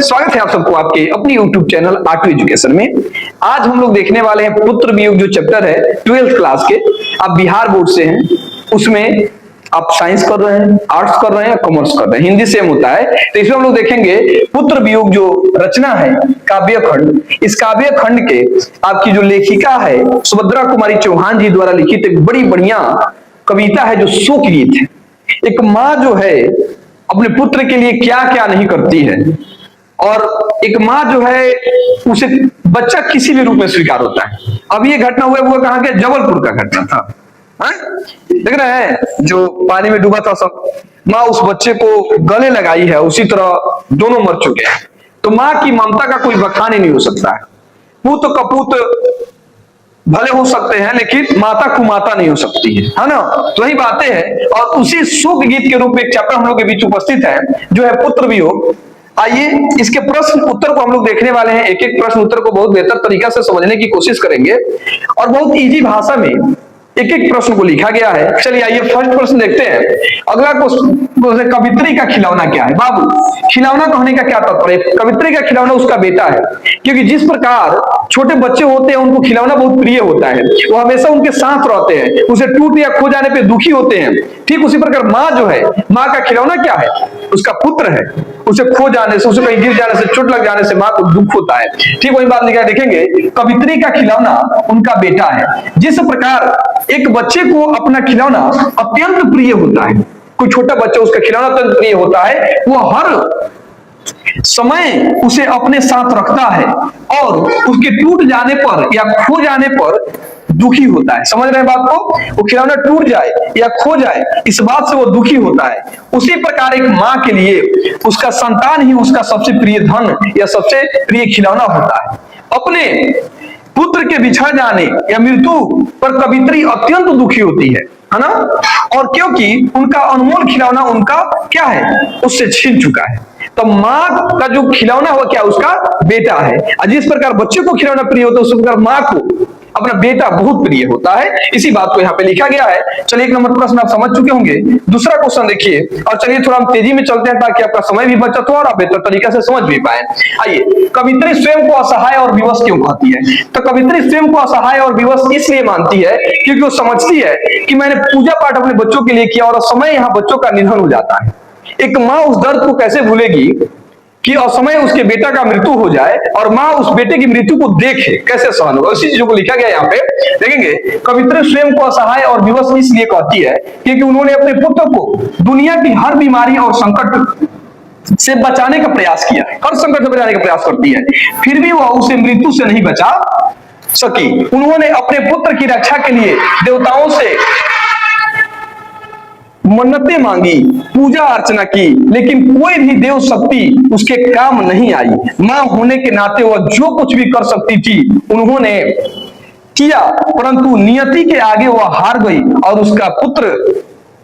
स्वागत है आप सबको आपके अपनी YouTube चैनल आर्ट एजुकेशन में। आज हम लोग देखने वाले हैं पुत्र वियोग जो चैप्टर है 12th क्लास के। आप बिहार बोर्ड से हैं, उसमें आप साइंस कर रहे हैं, आर्ट्स कर रहे हैं, कॉमर्स कर रहे हैं, हिंदी सेम होता है। तो इसमें हम लोग देखेंगे पुत्र वियोग जो रचना है काव्य खंड, इस काव्य खंड के आपकी जो लेखिका है सुभद्रा कुमारी चौहान जी द्वारा लिखित एक बड़ी बढ़िया कविता है जो शोक गीत है। एक माँ जो है अपने पुत्र के लिए क्या क्या नहीं करती है, और एक माँ जो है उसे बच्चा किसी भी रूप में स्वीकार होता है। अब ये घटना हुआ कहाँ के, जबलपुर का घटना था। देख रहे हैं जो पानी में डूबा था सब, माँ उस बच्चे को गले लगाई है, उसी तरह दोनों मर चुके हैं। तो माँ की ममता का कोई बखान ही नहीं हो सकता है। पुत्र कपूत भले हो सकते हैं लेकिन माता कुमाता नहीं हो सकती है ना। तो यही बातें हैं, और उसी शोक गीत के रूप में एक चैप्टर हम लोग के बीच उपस्थित है जो है पुत्र वियोग। आइए इसके प्रश्न उत्तर को हम लोग देखने वाले हैं। एक एक प्रश्न उत्तर को बहुत बेहतर तरीका से समझने की कोशिश करेंगे और बहुत इजी भाषा में एक एक प्रश्न को लिखा गया है। चलिए आइए फर्स्ट प्रश्न देखते हैं। अगला क्वेश्चन, कवित्री का खिलौना क्या है? बाबू, खिलौना कहने का क्या तात्पर्य? कवित्री का खिलौना उसका बेटा है, क्योंकि जिस प्रकार छोटे बच्चे होते हैं उनको खिलौना बहुत प्रिय होता है, वो हमेशा उनके साथ रहते हैं, उसे टूट या खो जाने पे दुखी होते हैं। ठीक उसी प्रकार माँ जो है, माँ का खिलौना क्या है? उसका पुत्र है। उसे खो जाने से, उसे कहीं गिर जाने से, चोट लग जाने से माँ को दुख होता है। ठीक वही बात लिखा देखेंगे, कवित्री का खिलौना उनका बेटा है। जिस प्रकार एक बच्चे को अपना खिलौना अत्यंत प्रिय होता है, कोई छोटा बच्चा उसका खिलौना अत्यंत प्रिय होता है, वो हर समय उसे अपने साथ रखता है और उसके टूट जाने पर या खो जाने पर दुखी होता है। समझ रहे हैं बात को? वो खिलौना टूट जाए या खो जाए इस बात से वो दुखी होता है। उसी प्रकार एक माँ के लिए उसका संतान ही उसका सबसे प्रिय धन या सबसे प्रिय खिलौना होता है। अपने पुत्र के बिछड़ जाने या मृत्यु पर कवित्री अत्यंत दुखी होती है ना, और क्योंकि उनका अनमोल खिलौना उनका क्या है, उससे छीन चुका है। तो माँ का जो खिलौना हो क्या, उसका बेटा है। और जिस प्रकार बच्चे को खिलौना प्रिय होता है उसी प्रकार माँ को अपना बेटा बहुत प्रिय होता है। इसी बात को यहाँ पे लिखा गया है। चलिए एक नंबर प्रश्न आप समझ चुके होंगे। दूसरा क्वेश्चन देखिए, और चलिए थोड़ा हम तेजी में चलते हैं ताकि आपका समय भी बचत हो और आप बेहतर तरीके से समझ भी पाए। आइए, कवित्री स्वयं को असहाय और विवश क्यों कहती है? तो कवित्री स्वयं को असहाय और विवश इसलिए मानती है क्योंकि वो समझती है कि मैंने पूजा पाठ अपने बच्चों के लिए किया और समय यहाँ बच्चों का निधन हो जाता है। एक माँ उस दर्द को कैसे भूलेगी कि असमय उसके बेटा का मृत्यु हो जाए और माँ उस बेटे की मृत्यु को देखे, कैसे सहन होगा? उसी चीजों को लिखा गया यहाँ पे देखेंगे। कवित्री स्वयं को असहाय और विवश इसलिए कहती है क्योंकि उन्होंने अपने पुत्र को दुनिया की हर बीमारी और संकट से बचाने का प्रयास किया, हर संकट से बचाने का प्रयास करती है, फिर भी वह उसे मृत्यु से नहीं बचा सकी। उन्होंने अपने पुत्र की रक्षा के लिए देवताओं से मन्नतें मांगी, पूजा अर्चना की, लेकिन कोई भी देव शक्ति उसके काम नहीं आई। मां होने के नाते वह जो कुछ भी कर सकती थी उन्होंने किया, परंतु नियति के आगे वह हार गई और उसका पुत्र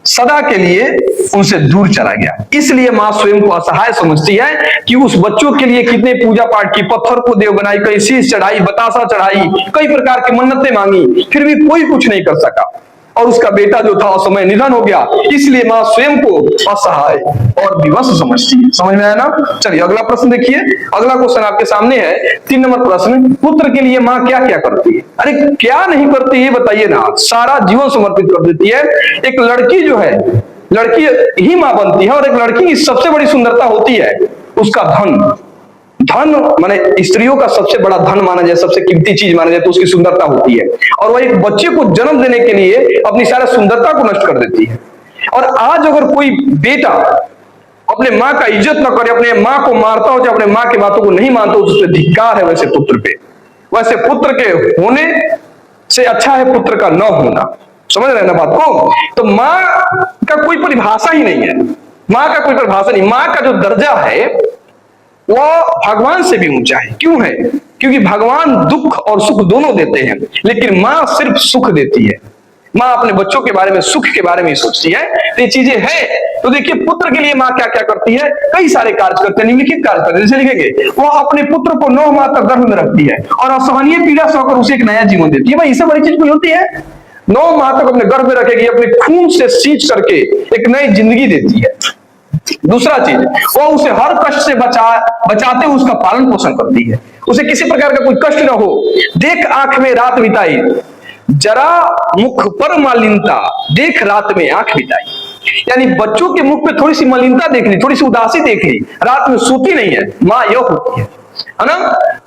सदा के लिए उनसे दूर चला गया। इसलिए मां स्वयं को असहाय समझती है कि उस बच्चों के लिए कितने पूजा पाठ की, पत्थर को देव बनाई, कई शीश चढ़ाई, बतासा चढ़ाई, कई प्रकार की मन्नतें मांगी, फिर भी कोई कुछ नहीं कर सका और उसका बेटा जो था उस समय निधन हो गया। इसलिए मां स्वयं को असहाय और विवश समझती है। समझ में आया ना? चलिए अगला प्रश्न देखिए। अगला क्वेश्चन आपके सामने है 3 नंबर प्रश्न, पुत्र के लिए मां क्या क्या करती है? अरे क्या नहीं करती है बताइए ना, सारा जीवन समर्पित कर देती है। एक लड़की जो है, लड़की ही मां बनती है, और एक लड़की की सबसे बड़ी सुंदरता होती है उसका धन। धन माने स्त्रियों का सबसे बड़ा धन माना जाए, सबसे कीमती चीज माना जाए तो उसकी सुंदरता होती है, और वह एक बच्चे को जन्म देने के लिए अपनी सारी सुंदरता को नष्ट कर देती है। और आज अगर कोई बेटा अपने माँ का इज्जत न करे, अपने माँ को मारता हो, अपने माँ की बातों को नहीं मानता हो, उससे धिक्कार है वैसे पुत्र पे। वैसे पुत्र के होने से अच्छा है पुत्र का न होना। समझ रहे हैं ना बात को? तो माँ का कोई परिभाषा ही नहीं है, माँ का कोई परिभाषा नहीं। माँ का जो दर्जा है वह भगवान से भी ऊंचा है। क्यों है? क्योंकि भगवान दुख और सुख दोनों देते हैं, लेकिन माँ सिर्फ सुख देती है। माँ अपने बच्चों के बारे में, सुख के बारे में सोचती है। तो ये चीजें हैं। तो देखिए पुत्र के लिए माँ क्या क्या करती है, कई सारे कार्य करते हैं, निम्नलिखित कार्य करते हैं। जैसे लिखेंगे, वह अपने पुत्र को 9 माह तक गर्भ में रखती है और असहनीय पीड़ा सहकर उसे एक नया जीवन देती है। भाई इससे बड़ी चीज कोई होती है? 9 माह तक अपने गर्भ में रखेगी, अपने खून से सींच करके एक नई जिंदगी देती है। दूसरा चीज, वो उसे हर कष्ट से बचाते हुए उसका पालन पोषण करती है, उसे किसी प्रकार का कोई कष्ट न हो। देख आंख में रात बिताई, जरा मुख पर मलिनता, देख रात में आंख बिताई। यानी बच्चों के मुख पे थोड़ी सी मलिनता देख ली, थोड़ी सी उदासी देख ली, रात में सोती नहीं है माँ, यह होती है ना।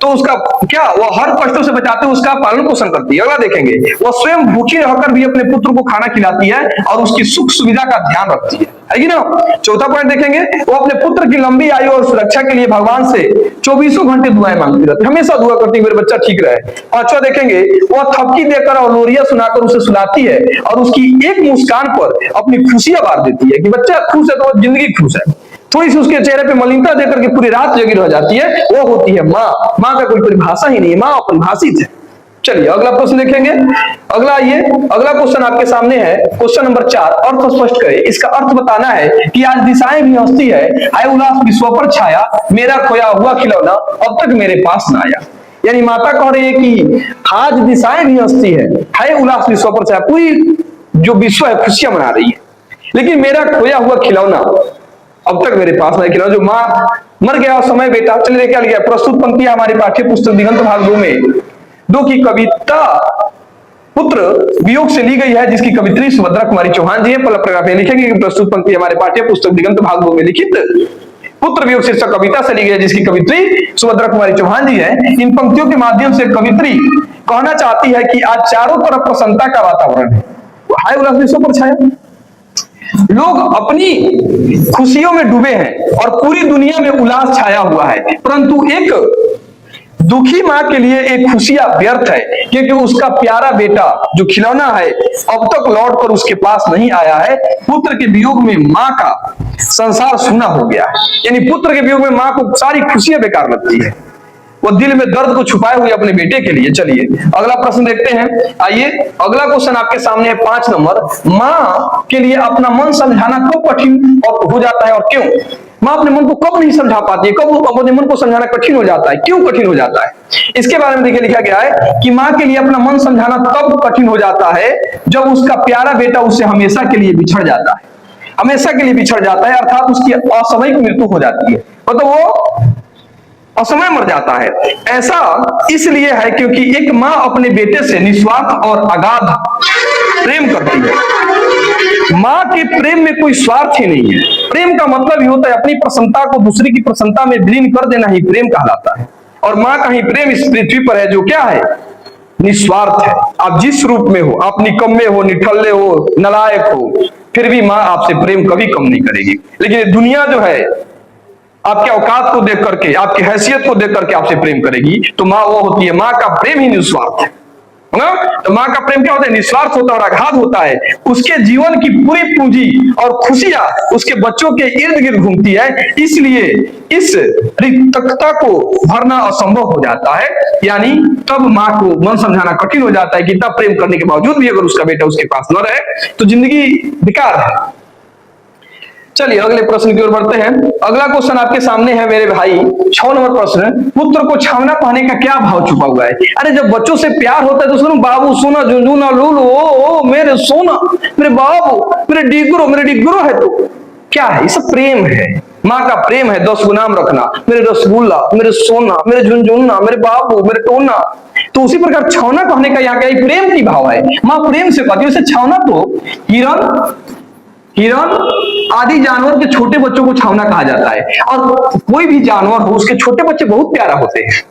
तो उसका क्या, वह हर कष्टों से बचाते हुए उसका पालन पोषण करती है। अगला देखेंगे, वह स्वयं भूखी रहकर भी अपने पुत्र को खाना खिलाती है और उसकी सुख सुविधा का ध्यान रखती है कि ना। चौथा पॉइंट देखेंगे, वो अपने पुत्र की लंबी आयु और सुरक्षा के लिए भगवान से 24 घंटे दुआएं मांगती रहती है, हमेशा दुआ करती है मेरे बच्चा ठीक रहे। पांचवा देखेंगे, वह थपकी देकर और लोरिया सुनाकर उसे सुलाती है और उसकी एक मुस्कान पर अपनी खुशियां बांट देती है कि बच्चा खुश है तो जिंदगी खुश है। थोड़ी सी उसके चेहरे पे मलिनता देकर के पूरी रात जगी रह जाती है, वो होती है माँ। माँ का कोई परिभाषा ही नहीं है, माँ अपरिभाषित है। चलिए अगला प्रश्न देखेंगे। अगला क्वेश्चन आपके सामने है, क्वेश्चन नंबर 4, अर्थ स्पष्ट करें। इसका अर्थ बताना है कि आज दिशाएं भी हंसती है, हाय उल्लास विश्व पर छाया, मेरा खोया हुआ खिलौना अब तक मेरे पास न आया। यानी माता कह रही है कि आज दिशाएं भी हंसती है, हाय उल्लास विश्व पर छाया, पूरी जो विश्व है खुशियां मना रही है, लेकिन मेरा खोया हुआ खिलौना अब तक मेरे पास नहीं। खिलौना जो माँ मर गया समय बेटा। चलिए क्या लिखा, प्रस्तुत पंक्तियां हमारी पाठ्य पुस्तक दिगंत भाग 2 की कविता पुत्र वियोग से ली गई है, जिसकी कवित्री सुभद्रा कुमारी चौहान जी है। पहला पैराग्राफ में लिखेंगे कि प्रस्तुत पंक्ति हमारे पाठ्य पुस्तक दिगंत भाग 2 में लिखित पुत्र वियोग शीर्षक कविता से ली गई है, जिसकी कवित्री सुभद्रा कुमारी चौहान जी है। इन पंक्तियों के माध्यम से कवित्री कहना चाहती है कि आज चारों तरफ प्रसन्नता का वातावरण है, हाय उल्लास विश्व पर छाया, लोग अपनी खुशियों में डूबे हैं और पूरी दुनिया में उल्लास छाया हुआ है, परंतु एक दुखी माँ के लिए एक खुशियां व्यर्थ है, क्योंकि उसका प्यारा बेटा जो खिलौना है अब तक लौट कर उसके पास नहीं आया है। पुत्र के वियोग में माँ का संसार सूना हो गया है। यानी पुत्र के वियोग में माँ को सारी खुशियां बेकार लगती है, वो दिल में दर्द को छुपाए हुए अपने बेटे के लिए। चलिए अगला प्रश्न देखते हैं। आइए अगला क्वेश्चन आपके सामने है 5 नंबर, माँ के लिए अपना मन समझाना कब कठिन और हो जाता है और क्यों? माँ अपने मन को कब नहीं समझा पाती है, कब अपने मन को समझाना कठिन हो जाता है, क्यों कठिन हो जाता है? इसके बारे में देखिए लिखा गया है कि माँ के लिए अपना मन समझाना तब कठिन हो जाता है जब उसका प्यारा बेटा उससे हमेशा के लिए बिछड़ जाता है, हमेशा के लिए बिछड़ जाता है, अर्थात उसकी असामयिक मृत्यु हो जाती है, मतलब वो असमय मर जाता है। ऐसा इसलिए है क्योंकि एक माँ अपने बेटे से निस्वार्थ और अगाध प्रेम करती है। माँ के प्रेम में कोई स्वार्थ ही नहीं है। प्रेम का मतलब ही होता है अपनी प्रसन्नता को दूसरे की प्रसन्नता में विलीन कर देना ही प्रेम कहलाता है। और माँ का ही प्रेम इस पृथ्वी पर है जो क्या है, निस्वार्थ है। आप जिस रूप में हो, आप निकम्मे हो, निठल्ले हो, नालायक हो, फिर भी माँ आपसे प्रेम कभी कम नहीं करेगी। लेकिन दुनिया जो है आपके औकात को देख करके, आपकी हैसियत को देख करके आपसे प्रेम करेगी, तो माँ वो होती है, माँ का प्रेम ही निस्वार्थ है ना। तो माँ का प्रेम क्या होता है, निस्वार्थ होता है और अगाध होता है। उसके जीवन की पूरी पूंजी और खुशियां उसके बच्चों के इर्द गिर्द घूमती है, इसलिए इस रिक्तता को भरना असंभव हो जाता है। यानी तब माँ को मन समझाना कठिन हो जाता है कि इतना प्रेम करने के बावजूद भी अगर उसका बेटा उसके पास न रहे तो जिंदगी बेकार है। चलिए अगले प्रश्न की ओर बढ़ते हैं। अगला क्वेश्चन आपके सामने है मेरे भाई, 6 नंबर प्रश्न, पुत्र को छावना पाने का क्या भाव छुपा हुआ है? अरे जब बच्चों से प्यार होता है तो सुनो, बाबू सोना, झुंझुना, लूलू, ओ मेरे सोना, मेरे बाबू, मेरे डिगरो है, तो क्या है? ये सब प्रेम है, माँ का प्रेम है। 10 गुनाम रखना, मेरे रसगुल्ला, मेरे सोना, मेरे झुंझुना, मेरे बाबू, मेरे टोना। तो उसी प्रकार छावना कहने का यहाँ क्या प्रेम की भाव है, माँ प्रेम से कहती है। वैसे छावना तो हिरण आदि जानवर के छोटे बच्चों को छावना कहा जाता है, और कोई भी जानवर हो उसके छोटे बच्चे बहुत प्यारा होते हैं।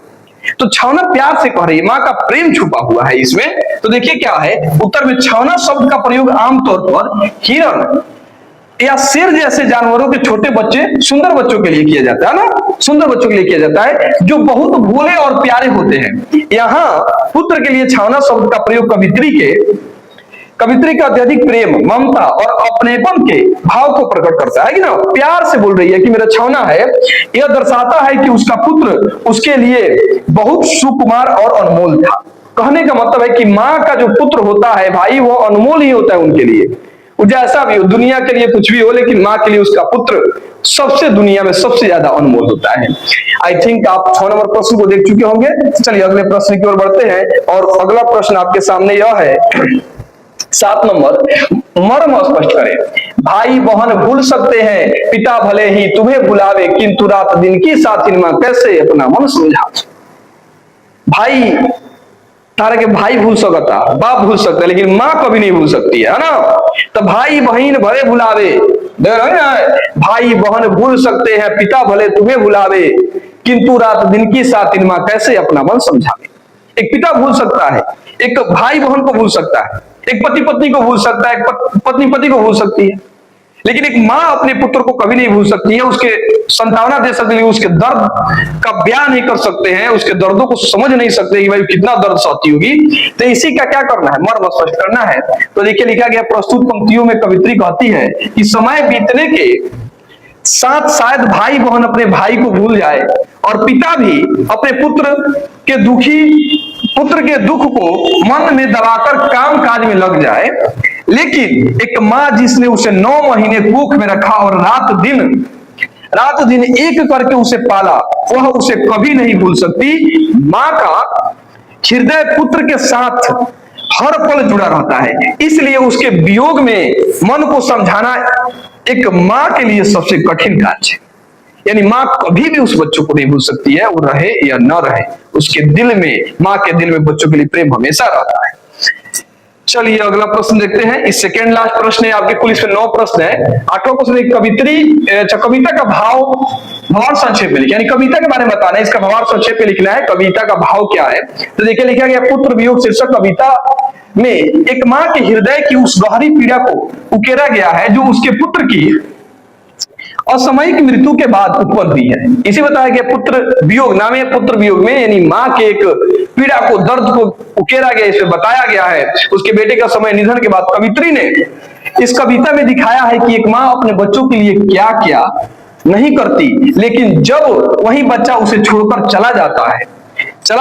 तो छावना प्यार से कह रही है, माँ का प्रेम छुपा हुआ है इसमें। तो देखिए क्या है उत्तर में, छावना शब्द का प्रयोग आमतौर पर हिरण या शेर जैसे जानवरों के छोटे बच्चे, सुंदर बच्चों के लिए किया जाता है ना, सुंदर बच्चों के लिए किया जाता है जो बहुत भोले और प्यारे होते हैं। यहाँ पुत्र के लिए छावना शब्द का प्रयोग कवित्री का अत्यधिक प्रेम, ममता और अपनेपन के भाव को प्रकट करता है कि ना, प्यार से बोल रही है कि मेरा छावना है। यह दर्शाता है कि उसका पुत्र उसके लिए बहुत सुकुमार और अनमोल था। कहने का मतलब है कि माँ का जो पुत्र होता है भाई, वो अनमोल ही होता है उनके लिए। वो जैसा भी हो, दुनिया के लिए कुछ भी हो, लेकिन माँ के लिए उसका पुत्र सबसे दुनिया में सबसे ज्यादा अनमोल होता है। आई थिंक आप 6 नंबर प्रश्न को देख चुके होंगे। चलिए अगले प्रश्न की ओर बढ़ते हैं, और अगला प्रश्न आपके सामने यह है 7 नंबर, मर्म स्पष्ट करें। भाई बहन भूल सकते हैं, पिता भले ही तुम्हें भुलावे, किंतु रात दिन की साथिन मां कैसे अपना मन समझावे। भाई तारा के भाई भूल सकता, बाप भूल सकता है, लेकिन मां कभी नहीं भूल सकती है ना। तो भाई बहन भले भुलावे, भाई बहन भूल सकते हैं, पिता भले तुम्हें भुलावे, किंतु रात दिन की साथिन मां कैसे अपना मन समझावे। एक पिता भूल सकता है, एक भाई बहन को भूल सकता है, एक पति पत्नी को भूल सकता है, एक पत्नी पति को भूल सकती है, लेकिन एक मां अपने पुत्र को कभी नहीं भूल सकती है। उसके सांत्वना दे सकती है, उसके दर्द का बयान नहीं कर सकते हैं, उसके दर्दों को समझ नहीं सकते कि भाई कितना दर्द सहती होगी। तो इसी का क्या करना है, मर्म स्पष्ट करना है। तो देखिए लिखा गया प्रस्तुत पंक्तियों में कवित्री कहती है कि समय बीतने के साथ शायद भाई बहन अपने भाई को भूल जाए और पिता भी अपने पुत्र के दुख को मन में दबाकर काम काज में लग जाए, लेकिन एक मां जिसने उसे 9 महीने कुख में रखा और रात दिन एक करके उसे पाला, वह उसे कभी नहीं भूल सकती। मां का हृदय पुत्र के साथ हर पल जुड़ा रहता है, इसलिए उसके वियोग में मन को समझाना एक मां के लिए सबसे कठिन कार्य है। यानी मां कभी भी उस बच्चों को नहीं भूल सकती है, वो रहे या न रहे, उसके दिल में, मां के दिल में बच्चों के लिए प्रेम हमेशा रहता है। चलिए अगला प्रश्न देखते हैं। इस सेकेंड लास्ट प्रश्न है आपके, कुल इसमें 9 प्रश्न है। 8वां प्रश्न एक कविता का भाव भवार संक्षेप में लिखा, यानी कविता के बारे में बताना है, इसका भवार संक्षेप में लिखना है, कविता का भाव क्या है। तो देखिए लिखा गया पुत्र वियोग शीर्षक कविता में एक मां के हृदय की उस गहरी पीड़ा को उकेरा गया है जो उसके पुत्र की असामयिक मृत्यु के बाद उत्पन्न हुई है। इसी बताया गया पुत्र वियोग नाम है, पुत्र वियोग में यानी मां के एक पीड़ा को, दर्द को उकेरा गया, इसमें बताया गया है। उसके बेटे का समय निधन के बाद कवित्री ने इस कविता में दिखाया है कि एक मां अपने बच्चों के लिए क्या क्या नहीं करती, लेकिन जब वही बच्चा उसे छोड़कर चला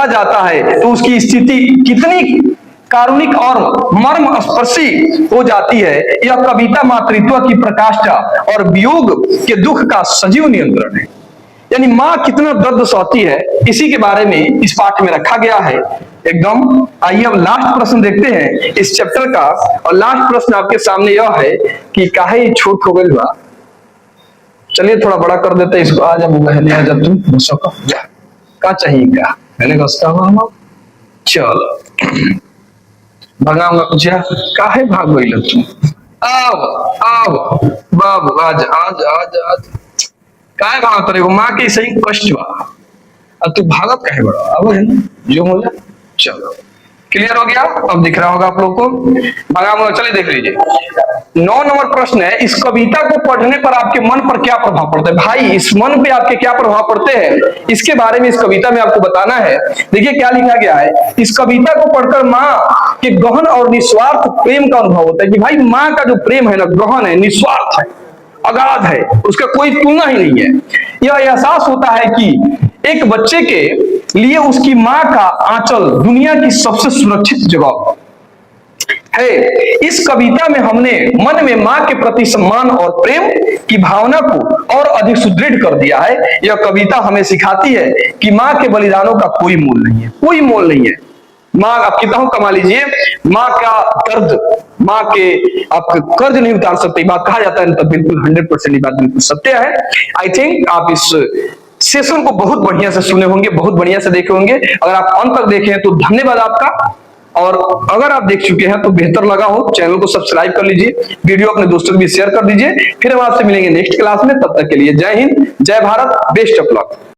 जाता है तो उसकी स्थिति कितनी कारुणिक और मर्म स्पर्शी हो जाती है। यह कविता मातृत्व की प्रकाष्ठा और वियोग के दुख का सजीव नियंत्रण है। यानी मां कितना दर्द सहती है, इसी के बारे में इस पाठ में रखा गया है एकदम। आइए अब लास्ट प्रश्न देखते हैं इस चैप्टर का, और लास्ट प्रश्न आपके सामने यह है कि काहे छोट हो गई बा। चलिए थोड़ा बड़ा कर देते हैं इसको। आज जब तुम का चाहिए का मैंने हुआ, चलो भगाऊंगा कुछ काहे भाग गई लग तुम, आओ बाबू आज काहे भागत रहे हो, माँ के सही कष्ट बा, अब तू भागत काहे बड़ा, अब है जो हो जाए। चलो क्लियर हो गया, अब दिख रहा होगा आप लोग को, भगाऊंगा। चलिए देख लीजिए 9 नंबर प्रश्न है, इस कविता को पढ़ने पर आपके मन पर क्या प्रभाव पड़ता है। भाई इस मन पे आपके क्या प्रभाव पड़ते हैं, इसके बारे में इस कविता में आपको बताना है। देखिए क्या लिखा गया है, इस कविता को पढ़कर माँ के गहन और निस्वार्थ प्रेम का अनुभव होता है। कि भाई माँ का जो प्रेम है ना, गहन है, निस्वार्थ है, अगाध है, उसका कोई तुलना ही नहीं है। यह एहसास होता है कि एक बच्चे के लिए उसकी माँ का आंचल दुनिया की सबसे सुरक्षित जगह है। इस कविता में हमने मन में मां के प्रति सम्मान और प्रेम की भावना को और अधिक सुदृढ़ कर दिया है। यह कविता हमें सिखाती है कि मां के बलिदानों का कोई मोल नहीं है, कोई मोल नहीं है। मां आप कितना कमा लीजिए, मां का दर्द, मां के आप कर्ज नहीं उतार सकते, बात कहा जाता है, तो बिल्कुल 100% बात बिल्कुल सत्य है। आई थिंक आप इस सेशन को बहुत बढ़िया से सुने होंगे, बहुत बढ़िया से देखे होंगे। अगर आप अंत तक देखे हैं तो धन्यवाद आपका, और अगर आप देख चुके हैं तो बेहतर लगा हो, चैनल को सब्सक्राइब कर लीजिए, वीडियो अपने दोस्तों को भी शेयर कर दीजिए। फिर हम आपसे मिलेंगे नेक्स्ट क्लास में, तब तक के लिए जय हिंद, जय भारत, बेस्ट ऑफ लक।